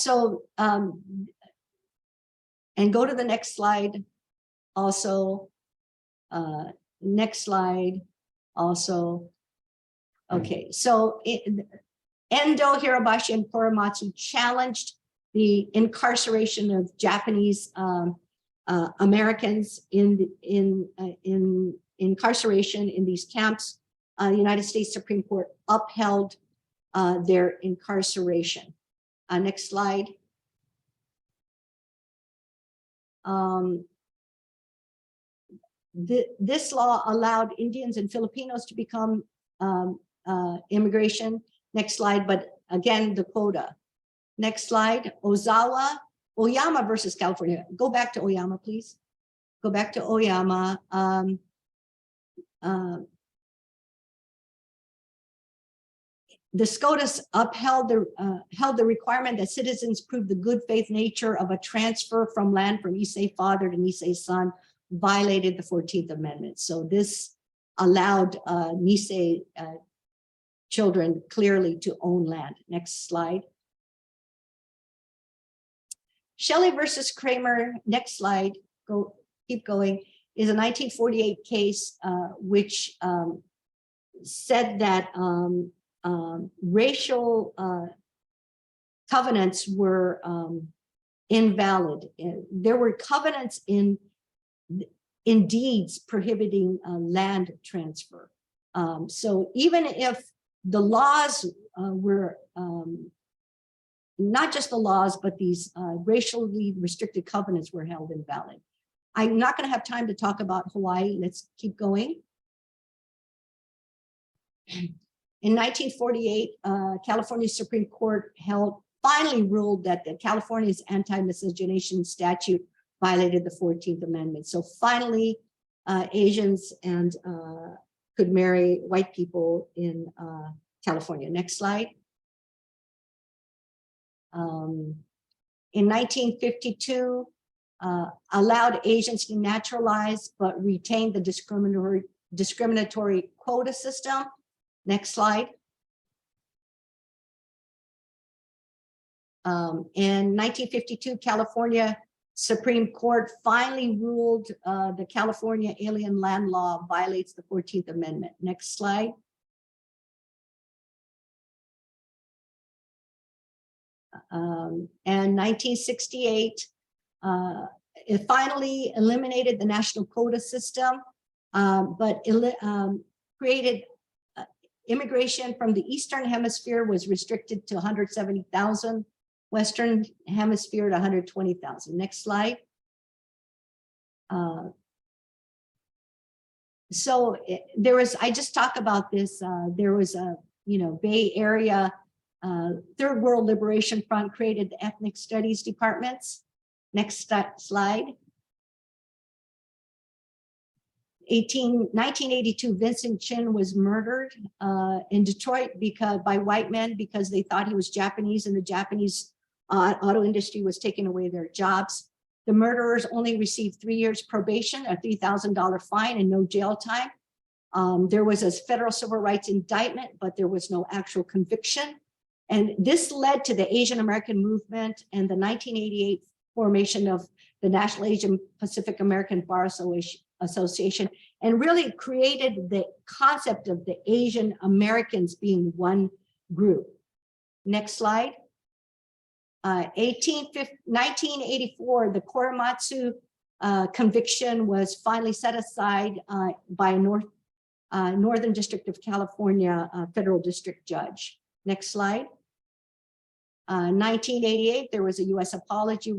go to the next slide also. Next slide also. Okay, so Endo, Hirabashi, and Korematsu challenged the incarceration of Japanese Americans in incarceration in these camps. The United States Supreme Court upheld their incarceration. Next slide. This law allowed Indians and Filipinos to become immigration. Next slide, but again, the quota. Next slide, Oyama versus California. Go back to Oyama, please. Go back to Oyama. The SCOTUS upheld held the requirement that citizens prove the good faith nature of a transfer from land from Issei father to Nisei son violated the 14th Amendment. So this allowed Nisei children clearly to own land. Next slide. Shelley versus Kramer, next slide, keep going, is a 1948 case which said that racial covenants were invalid. There were covenants in deeds prohibiting land transfer. So even if the laws were, not just the laws, but these racially restricted covenants were held invalid. I'm not going to have time to talk about Hawaii. Let's keep going. In 1948, California Supreme Court finally ruled that the California's anti-miscegenation statute violated the 14th Amendment. So finally, Asians and could marry white people in California. Next slide. In 1952, allowed Asians to naturalize, but retained the discriminatory quota system. Next slide. In 1952, California Supreme Court finally ruled the California alien land law violates the 14th Amendment. Next slide. And 1968, it finally eliminated the national quota system, but created immigration from the Eastern Hemisphere was restricted to 170,000, Western Hemisphere to 120,000. Next slide. So there was, I just talked about this, there was a, Bay Area Third World Liberation Front created the ethnic studies departments. Next slide. 1982, Vincent Chin was murdered in Detroit by white men because they thought he was Japanese, and the Japanese auto industry was taking away their jobs. The murderers only received 3 years probation, a $3,000 fine, and no jail time. There was a federal civil rights indictment, but there was no actual conviction. And this led to the Asian American movement and the 1988 formation of the National Asian Pacific American Bar Association, and really created the concept of the Asian Americans being one group. Next slide. 1984, the Korematsu conviction was finally set aside by a Northern District of California federal district judge. Next slide. 1988, there was a U.S. apology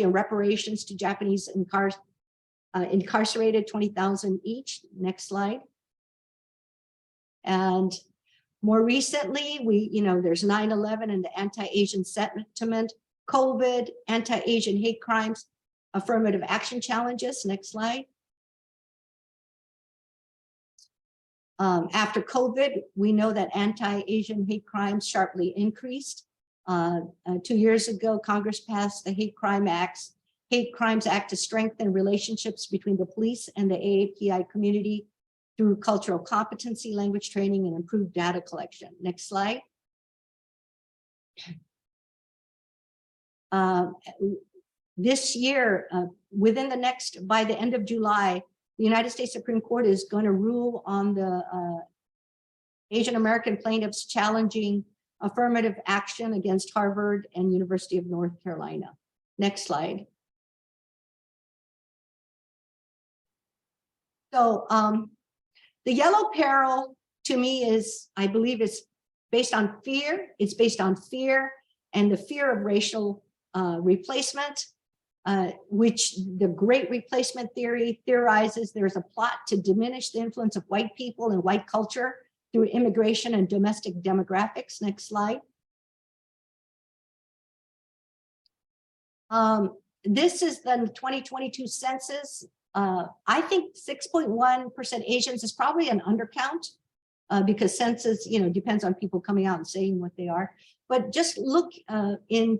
and reparations to Japanese incarcerated, 20,000 each. Next slide. And more recently, there's 9/11 and the anti-Asian sentiment, COVID, anti-Asian hate crimes, affirmative action challenges. Next slide. After COVID, we know that anti-Asian hate crimes sharply increased. 2 years ago, Congress passed the Hate Crimes Act to strengthen relationships between the police and the AAPI community through cultural competency, language training, and improved data collection. Next slide. This year, by the end of July, the United States Supreme Court is going to rule on the Asian American plaintiffs challenging affirmative action against Harvard and University of North Carolina. Next slide. So the Yellow Peril to me I believe it's based on fear. It's based on fear and the fear of racial replacement, which the Great Replacement Theory theorizes there's a plot to diminish the influence of white people and white culture through immigration and domestic demographics. Next slide. This is the 2022 census. I think 6.1% Asians is probably an undercount because census, depends on people coming out and saying what they are. But just look in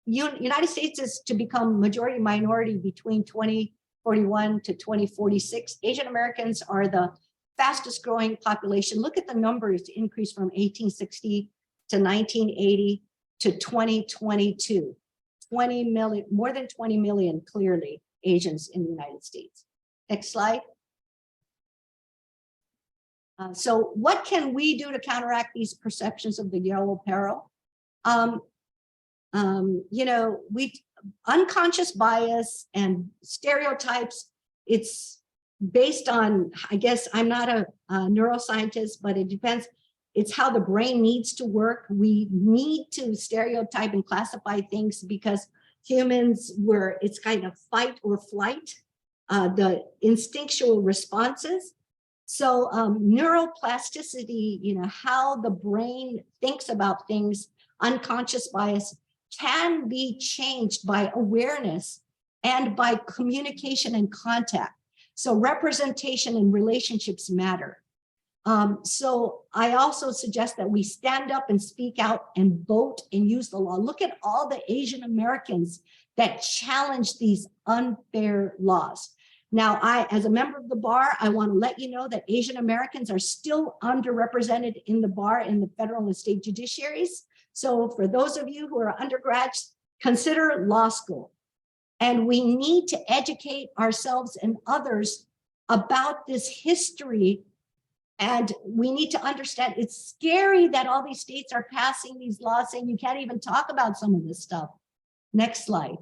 United States is to become majority minority between 2041 to 2046. Asian Americans are the fastest growing population. Look at the numbers increase from 1860 to 1980 to 2022. 20 million, more than 20 million clearly Asians in the United States. Next slide. So what can we do to counteract these perceptions of the Yellow Peril? Unconscious bias and stereotypes, it's based on, I guess I'm not a neuroscientist, but it depends. It's how the brain needs to work. We need to stereotype and classify things because humans it's kind of fight or flight, the instinctual responses. So neuroplasticity, how the brain thinks about things, unconscious bias, can be changed by awareness and by communication and contact. So representation and relationships matter. So I also suggest that we stand up and speak out and vote and use the law. Look at all the Asian Americans that challenge these unfair laws. Now, as a member of the bar, I want to let you know that Asian Americans are still underrepresented in the bar in the federal and state judiciaries. So for those of you who are undergrads, consider law school. And we need to educate ourselves and others about this history. And we need to understand, it's scary that all these states are passing these laws saying you can't even talk about some of this stuff. Next slide.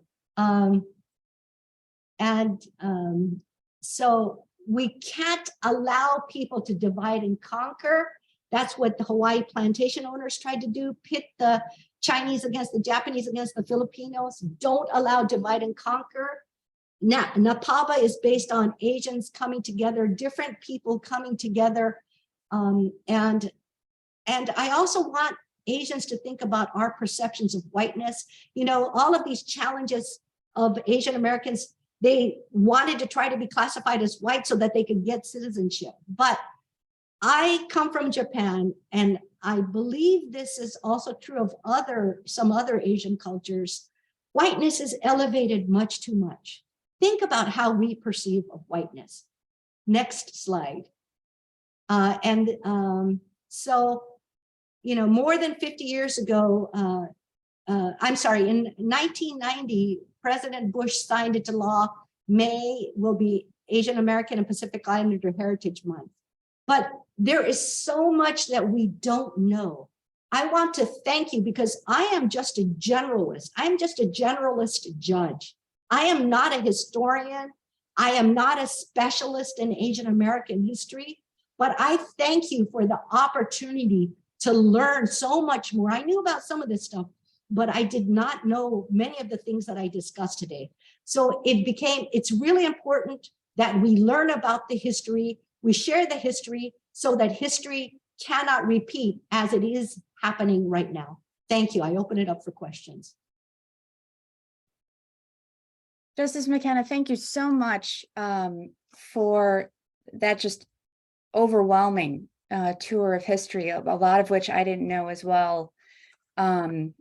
So we can't allow people to divide and conquer. That's what the Hawaii plantation owners tried to do, pit the Chinese against the Japanese against the Filipinos. Don't allow divide and conquer. Now, Napaba is based on Asians coming together, different people coming together. And I also want Asians to think about our perceptions of whiteness. All of these challenges of Asian Americans, they wanted to try to be classified as white so that they could get citizenship. But I come from Japan, and I believe this is also true of some other Asian cultures. Whiteness is elevated much too much. Think about how we perceive of whiteness. Next slide. So, more than 50 years ago, I'm sorry, in 1990, President Bush signed into law, May will be Asian American and Pacific Islander Heritage Month. But there is so much that we don't know. I want to thank you because I am just a generalist. I'm just a generalist judge. I am not a historian. I am not a specialist in Asian American history, but I thank you for the opportunity to learn so much more. I knew about some of this stuff, but I did not know many of the things that I discussed today. So it's really important that we learn about the history, we share the history so that history cannot repeat as it is happening right now. Thank you. I open it up for questions. Justice McKenna, thank you so much for that just overwhelming tour of history, a lot of which I didn't know as well, and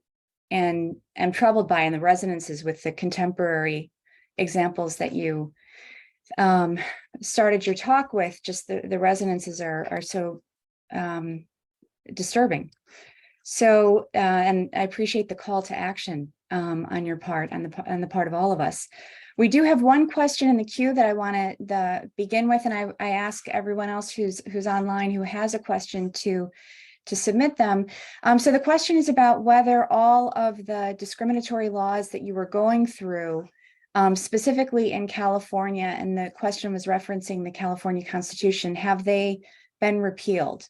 am troubled by in the resonances with the contemporary examples that you started your talk with. Just the resonances are so disturbing. So, and I appreciate the call to action on your part, on the part of all of us. We do have one question in the queue that I want to begin with, and I ask everyone else who's online who has a question to submit them. So the question is about whether all of the discriminatory laws that you were going through, specifically in California, and the question was referencing the California Constitution, have they been repealed?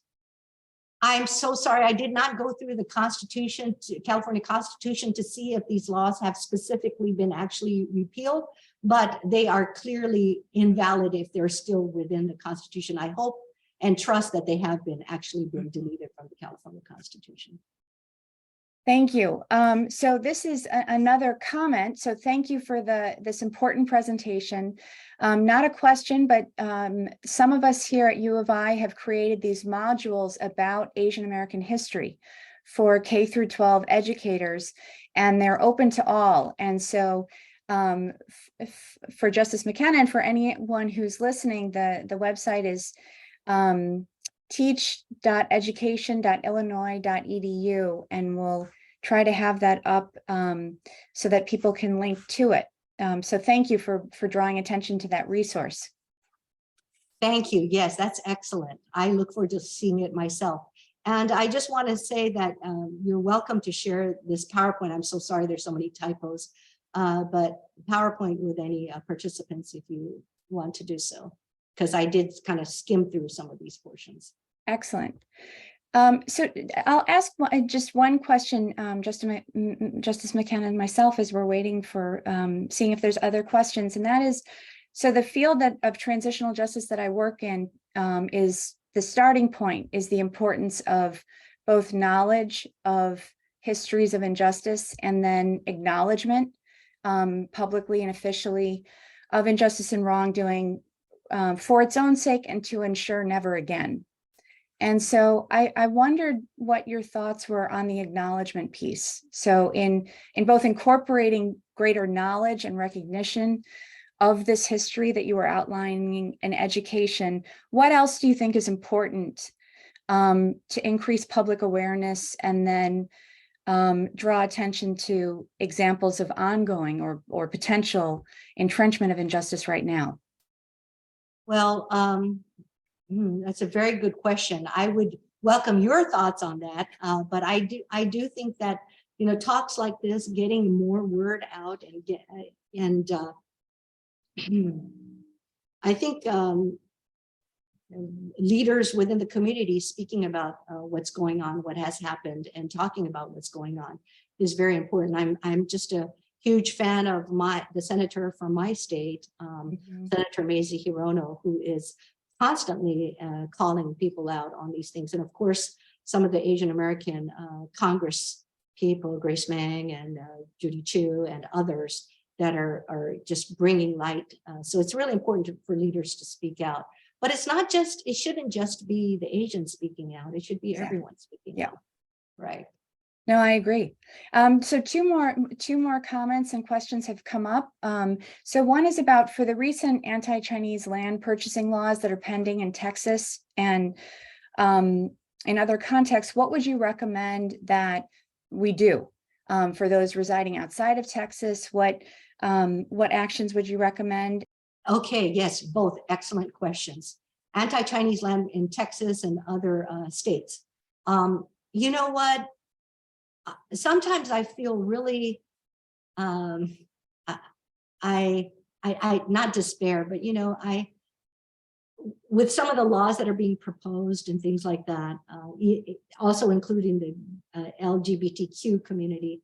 I'm so sorry. I did not go through the Constitution, California Constitution, to see if these laws have specifically been actually repealed, but they are clearly invalid if they're still within the Constitution. I hope and trust that they have been deleted from the California Constitution. Thank you. So this is another comment. So thank you for this important presentation. Not a question, but some of us here at U of I have created these modules about Asian American history for K through 12 educators, and they're open to all. And so for Justice McKenna and for anyone who's listening, the website is teach.education.illinois.edu, and we'll try to have that up so that people can link to it. So thank you for drawing attention to that resource. Thank you. Yes, that's excellent. I look forward to seeing it myself. And I just want to say that you're welcome to share this PowerPoint. I'm so sorry there's so many typos, but PowerPoint with any participants if you want to do so. because I did kind of skim through some of these portions. Excellent. So I'll ask just one question, Justice McKenna and myself, as we're waiting for seeing if there's other questions, and that is, so the field of transitional justice that I work in is the starting point is the importance of both knowledge of histories of injustice and then acknowledgement publicly and officially of injustice and wrongdoing for its own sake and to ensure never again. And so I wondered what your thoughts were on the acknowledgement piece. So in both incorporating greater knowledge and recognition of this history that you were outlining in education, what else do you think is important to increase public awareness and then draw attention to examples of ongoing or potential entrenchment of injustice right now? Well, that's a very good question. I would welcome your thoughts on that, but I do think that, you know, talks like this, getting more word out and I think leaders within the community speaking about what's going on, what has happened, and talking about what's going on is very important. I'm just a huge fan of the senator from my state, Senator Mazie Hirono, who is constantly calling people out on these things. And of course, some of the Asian American Congress people, Grace Meng and Judy Chu and others that are just bringing light. So it's really important for leaders to speak out. But it's not just, it shouldn't just be the Asians speaking out. It should be everyone speaking out. Right. No, I agree. So two more comments and questions have come up. So one is about, for the recent anti-Chinese land purchasing laws that are pending in Texas and in other contexts, what would you recommend that we do for those residing outside of Texas? What actions would you recommend? Okay, yes, both excellent questions. Anti-Chinese land in Texas and other states. You know what? Sometimes I feel really, I not despair, but you know, with some of the laws that are being proposed and things like that, also including the LGBTQ community,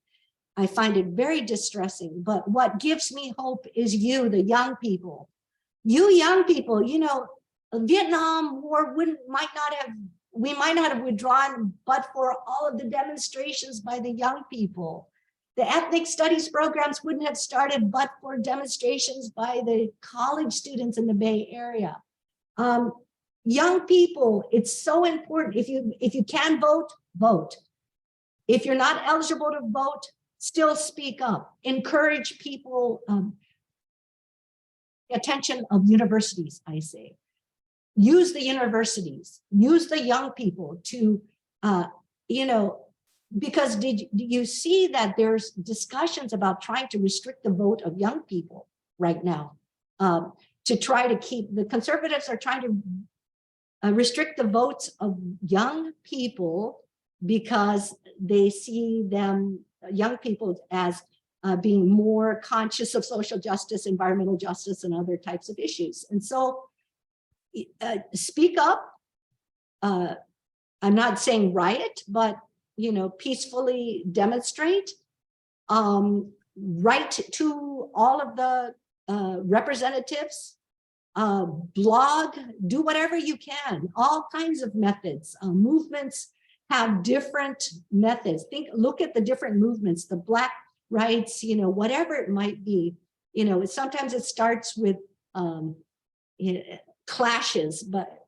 I find it very distressing. But what gives me hope is you, the young people. You young people, you know, Vietnam War we might not have withdrawn, but for all of the demonstrations by the young people. The ethnic studies programs wouldn't have started, but for demonstrations by the college students in the Bay Area. Young people, it's so important. If you can vote, vote. If you're not eligible to vote, still speak up. Encourage people. Attention of universities, I say. Use the universities, use the young people to, you know, because do you see that there's discussions about trying to restrict the vote of young people right now, to try to keep, the conservatives are trying to restrict the votes of young people because they see them, young people, as being more conscious of social justice, environmental justice, and other types of issues. And so speak up. I'm not saying riot, but, you know, peacefully demonstrate. Write to all of the representatives, blog, do whatever you can, all kinds of methods. Movements have different methods. Look at the different movements, the Black rights, you know, whatever it might be. You know, sometimes it starts with clashes, but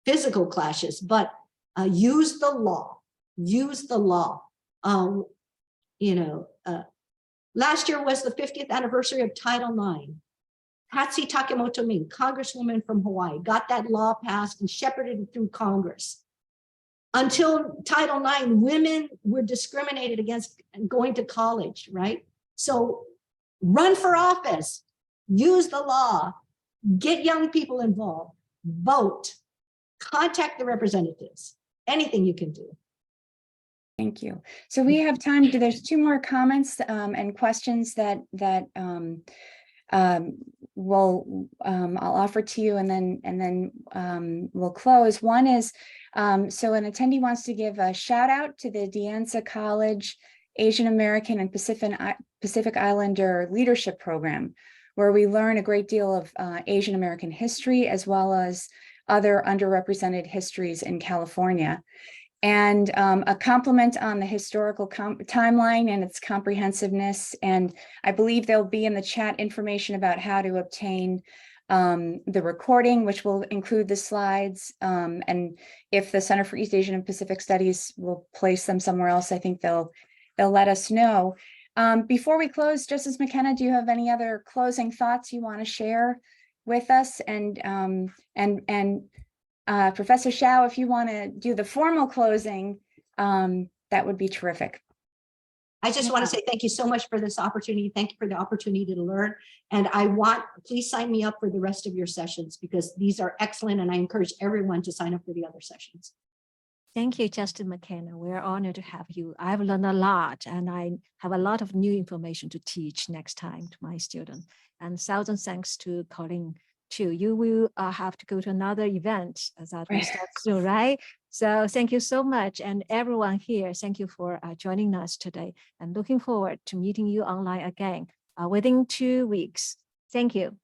physical clashes, but use the law, use the law. You know, last year was the 50th anniversary of Title IX. Patsy Takemoto Min, Congresswoman from Hawaii, got that law passed and shepherded it through Congress. Until Title IX, women were discriminated against going to college, right? So run for office, use the law, get young people involved, vote, contact the representatives, anything you can do. Thank you. So we have time to, there's two more comments and questions that I'll offer to you, and then we'll close. One is, so an attendee wants to give a shout out to the De Anza College Asian American and Pacific Islander Leadership Program, where we learn a great deal of Asian American history, as well as other underrepresented histories in California. And a compliment on the historical timeline and its comprehensiveness. And I believe there'll be in the chat information about how to obtain the recording, which will include the slides. And if the Center for East Asian and Pacific Studies will place them somewhere else, I think they'll let us know. Before we close, Justice McKenna, do you have any other closing thoughts you want to share with us? And Professor Shao, if you want to do the formal closing, that would be terrific. I just want to say thank you so much for this opportunity. Thank you for the opportunity to learn. And please sign me up for the rest of your sessions, because these are excellent, and I encourage everyone to sign up for the other sessions. Thank you, Justice McKenna. We're honored to have you. I've learned a lot, and I have a lot of new information to teach next time to my students. And thousand thanks to Colleen too. You will have to go to another event that will start soon, right? So thank you so much. And everyone here, thank you for joining us today, and looking forward to meeting you online again within 2 weeks. Thank you.